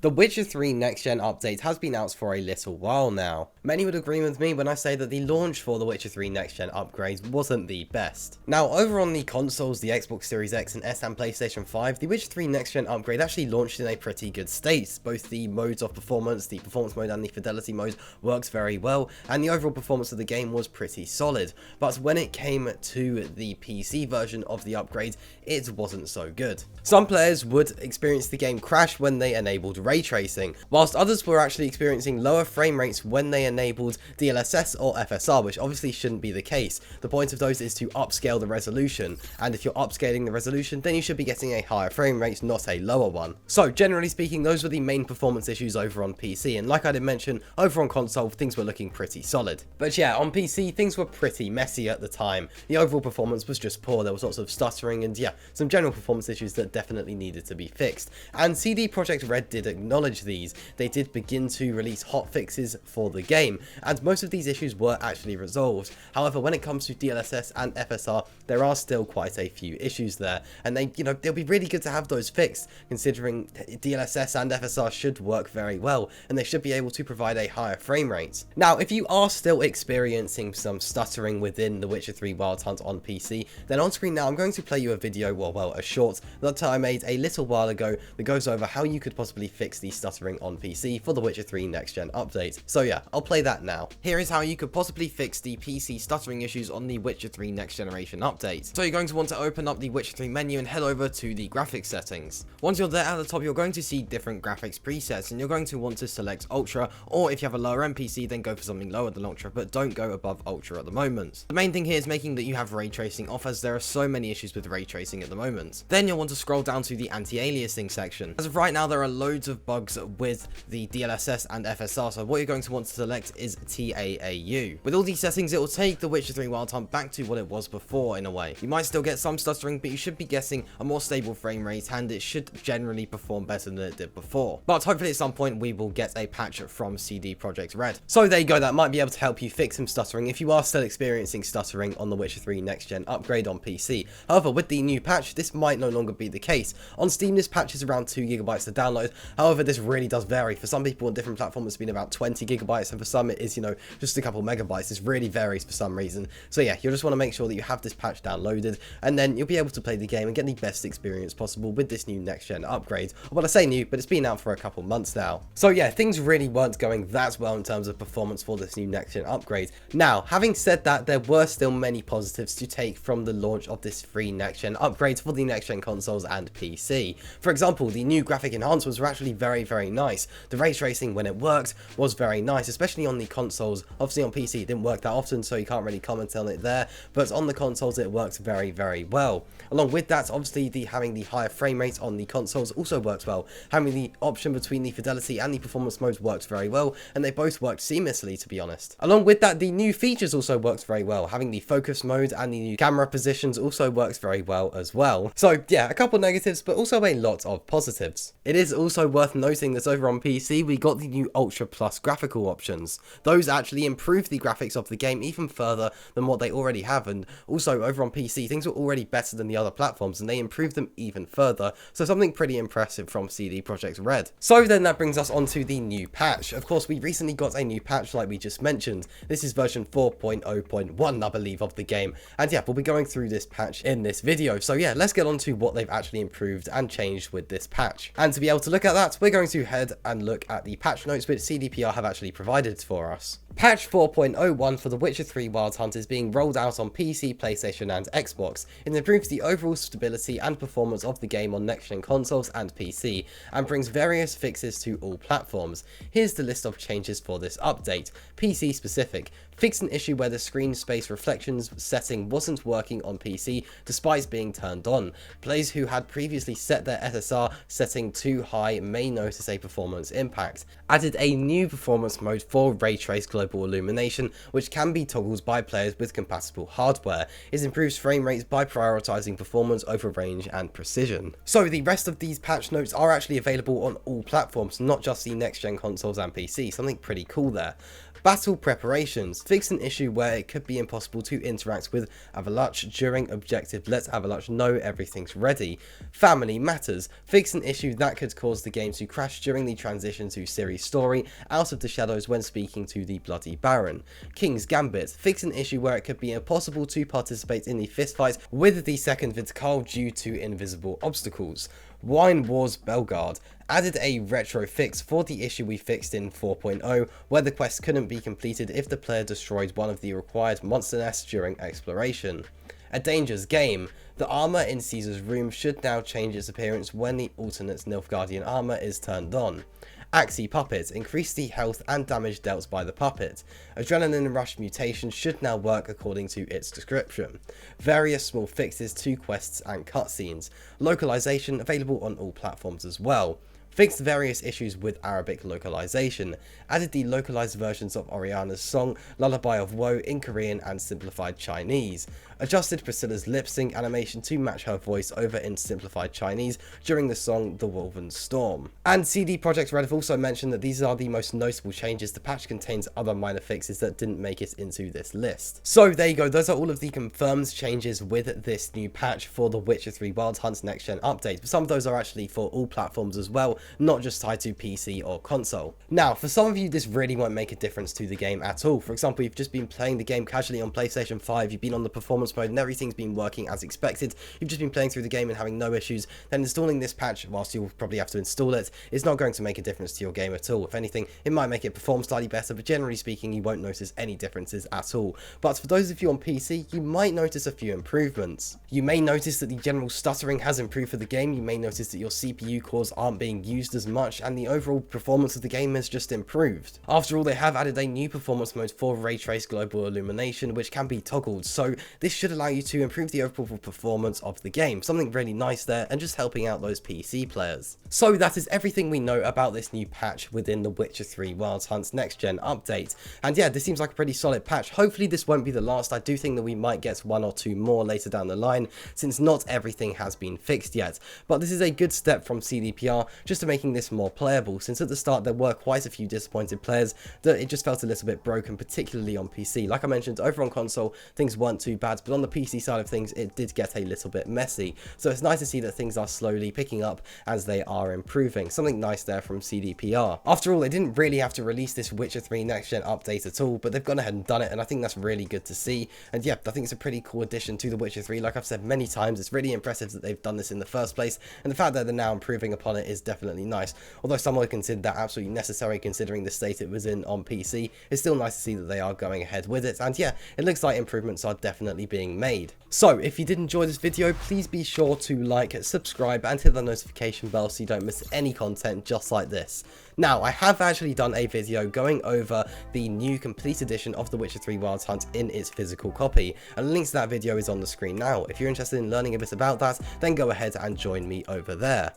The Witcher 3 Next Gen update has been out for a little while now. Many would agree with me when I say that the launch for the Witcher 3 Next Gen upgrade wasn't the best. Now, over on the consoles, the Xbox Series X and S and PlayStation 5, the Witcher 3 Next Gen upgrade actually launched in a pretty good state. Both the modes of performance, the performance mode and the fidelity mode works very well, and the overall performance of the game was pretty solid. But when it came to the PC version of the upgrade, it wasn't so good. Some players would experience the game crash when they enabled ray tracing, whilst others were actually experiencing lower frame rates when they enabled DLSS or FSR, which obviously shouldn't be the case. The point of those is to upscale the resolution, and if you're upscaling the resolution, then you should be getting a higher frame rate, not a lower one. So generally speaking, those were the main performance issues over on PC, and like I did mention, over on console, things were looking pretty solid. But yeah, on PC, things were pretty messy at the time. The overall performance was just poor, there was lots of stuttering, and yeah, some general performance issues that definitely needed to be fixed. And CD Projekt Red did acknowledge these. They did begin to release hot fixes for the game, and most of these issues were actually resolved. However, when it comes to DLSS and FSR, there are still quite a few issues there, and they'll be really good to have those fixed, considering DLSS and FSR should work very well, and they should be able to provide a higher frame rate. Now, if you are still experiencing some stuttering within The Witcher 3 Wild Hunt on PC, then on screen now I'm going to play you a video, well, a short that I made a little while ago that goes over how you could possibly fix the stuttering on PC for The Witcher 3 Next Gen update. So yeah, I'll play that now. Here is how you could possibly fix the PC stuttering issues on the Witcher 3 Next Generation update. So you're going to want to open up the Witcher 3 menu and head over to the graphics settings. Once you're there, at the top you're going to see different graphics presets, and you're going to want to select Ultra, or if you have a lower end PC, then go for something lower than Ultra, but don't go above Ultra at the moment. The main thing here is making that you have ray tracing off, as there are so many issues with ray tracing at the moment. Then you'll want to scroll down to the anti-aliasing section. As of right now, there are loads of bugs with the DLSS and FSR, so what you're going to want to select is TAAU. With all these settings, it will take The Witcher 3 Wild Hunt back to what it was before in a way. You might still get some stuttering, but you should be getting a more stable frame rate, and it should generally perform better than it did before. But hopefully at some point we will get a patch from CD Projekt Red. So there you go, that might be able to help you fix some stuttering if you are still experiencing stuttering on The Witcher 3 Next Gen upgrade on PC. However, with the new patch, this might no longer be the case. On Steam, this patch is around 2 GB to download. However, this really does vary. For some people on different platforms, it's been about 20 GB, and for some it is, just a couple megabytes. This really varies for some reason. So yeah, you'll just want to make sure that you have this patch downloaded, and then you'll be able to play the game and get the best experience possible with this new next gen upgrade. Well, I say new, but it's been out for a couple months now. So yeah, things really weren't going that well in terms of performance for this new next gen upgrade. Now, having said that, there were still many positives to take from the launch of this free next gen upgrade for the next gen consoles and PC. For example, the new graphic enhancements were actually very, very nice. The ray tracing, when it worked, was very nice, especially on the consoles. Obviously on PC it didn't work that often, so you can't really comment on it there, but on the consoles it worked very, very well. Along with that, obviously having the higher frame rate on the consoles also works well. Having the option between the fidelity and the performance modes works very well, and they both worked seamlessly, to be honest. Along with that, the new features also worked very well. Having the focus mode and the new camera positions also works very well as well. So yeah, a couple negatives, but also a lot of positives. It is also worth noting that over on PC, we got the new Ultra Plus graphical options. Those actually improve the graphics of the game even further than what they already have, and also over on PC, things were already better than the other platforms, and they improved them even further, so something pretty impressive from CD Projekt Red. So then that brings us on to the new patch. Of course, we recently got a new patch like we just mentioned. This is version 4.0.1, I believe, of the game, and yeah, we'll be going through this patch in this video. So yeah, let's get on to what they've actually improved and changed with this patch. And to be able to look at that, we're going to head and look at the patch notes which CDPR have actually provided for us. Patch 4.01 for The Witcher 3 Wild Hunt is being rolled out on PC, PlayStation and Xbox. It improves the overall stability and performance of the game on next-gen consoles and PC, and brings various fixes to all platforms. Here's the list of changes for this update. PC specific. Fixed an issue where the screen space reflections setting wasn't working on PC despite being turned on. Players who had previously set their SSR setting too high may notice a performance impact. Added a new performance mode for Ray Trace Global Illumination, which can be toggled by players with compatible hardware. It improves frame rates by prioritizing performance over range and precision. So the rest of these patch notes are actually available on all platforms, not just the next gen consoles and PC, something pretty cool there. Battle preparations. Fix an issue where it could be impossible to interact with Avalanche during objective. Let Avalanche know everything's ready. Family matters. Fix an issue that could cause the game to crash during the transition to Ciri's story out of the shadows when speaking to the Bloody Baron. King's Gambit. Fix an issue where it could be impossible to participate in the fistfight with the second Vitkal due to invisible obstacles. Wine Wars Belgard added a retro fix for the issue we fixed in 4.0 where the quest couldn't be completed if the player destroyed one of the required monster nests during exploration. A Danger's Game. The armor in Caesar's room should now change its appearance when the alternate Nilfgaardian armor is turned on. Axie Puppet. Increase the health and damage dealt by the puppet. Adrenaline Rush mutation should now work according to its description. Various small fixes to quests and cutscenes. Localization available on all platforms as well. Fixed various issues with Arabic localization, added the localized versions of Oriana's song Lullaby of Woe in Korean and simplified Chinese, adjusted Priscilla's lip sync animation to match her voice over in simplified Chinese during the song The Woven Storm. And CD Projekt Red have also mentioned that these are the most notable changes. The patch contains other minor fixes that didn't make it into this list. So there you go, those are all of the confirmed changes with this new patch for The Witcher 3 Wild Hunt's next gen update, but some of those are actually for all platforms as well, not just tied to PC or console. Now, for some of you, this really won't make a difference to the game at all. For example, you've just been playing the game casually on PlayStation 5, you've been on the performance mode and everything's been working as expected, you've just been playing through the game and having no issues, then installing this patch, whilst you'll probably have to install it, is not going to make a difference to your game at all. If anything, it might make it perform slightly better, but generally speaking, you won't notice any differences at all. But for those of you on PC, you might notice a few improvements. You may notice that the general stuttering has improved for the game, you may notice that your CPU cores aren't being used as much, and the overall performance of the game has just improved. After all, they have added a new performance mode for Ray Trace Global Illumination, which can be toggled, so this should allow you to improve the overall performance of the game. Something really nice there, and just helping out those PC players. So that is everything we know about this new patch within The Witcher 3 Wild Hunt's next gen update. And yeah, this seems like a pretty solid patch. Hopefully this won't be the last. I do think that we might get one or two more later down the line, since not everything has been fixed yet. But this is a good step from CDPR just to making this more playable, since at the start there were quite a few disappointed players that it just felt a little bit broken, particularly on PC. Like I mentioned, over on console things weren't too bad, but on the PC side of things it did get a little bit messy. So it's nice to see that things are slowly picking up as they are improving. Something nice there from CDPR. After all, they didn't really have to release this Witcher 3 next gen update at all, but they've gone ahead and done it, and I think that's really good to see. And yeah, I think it's a pretty cool addition to The Witcher 3. Like I've said many times, it's really impressive that they've done this in the first place, and the fact that they're now improving upon it is definitely nice. Although some would consider that absolutely necessary considering the state it was in on PC, it's still nice to see that they are going ahead with it, and yeah, it looks like improvements are definitely being made. So if you did enjoy this video, please be sure to like, subscribe, and hit the notification bell so you don't miss any content just like this. Now, I have actually done a video going over the new complete edition of The Witcher 3 Wild Hunt in its physical copy, and a link to that video is on the screen now. If you're interested in learning a bit about that, then go ahead and join me over there.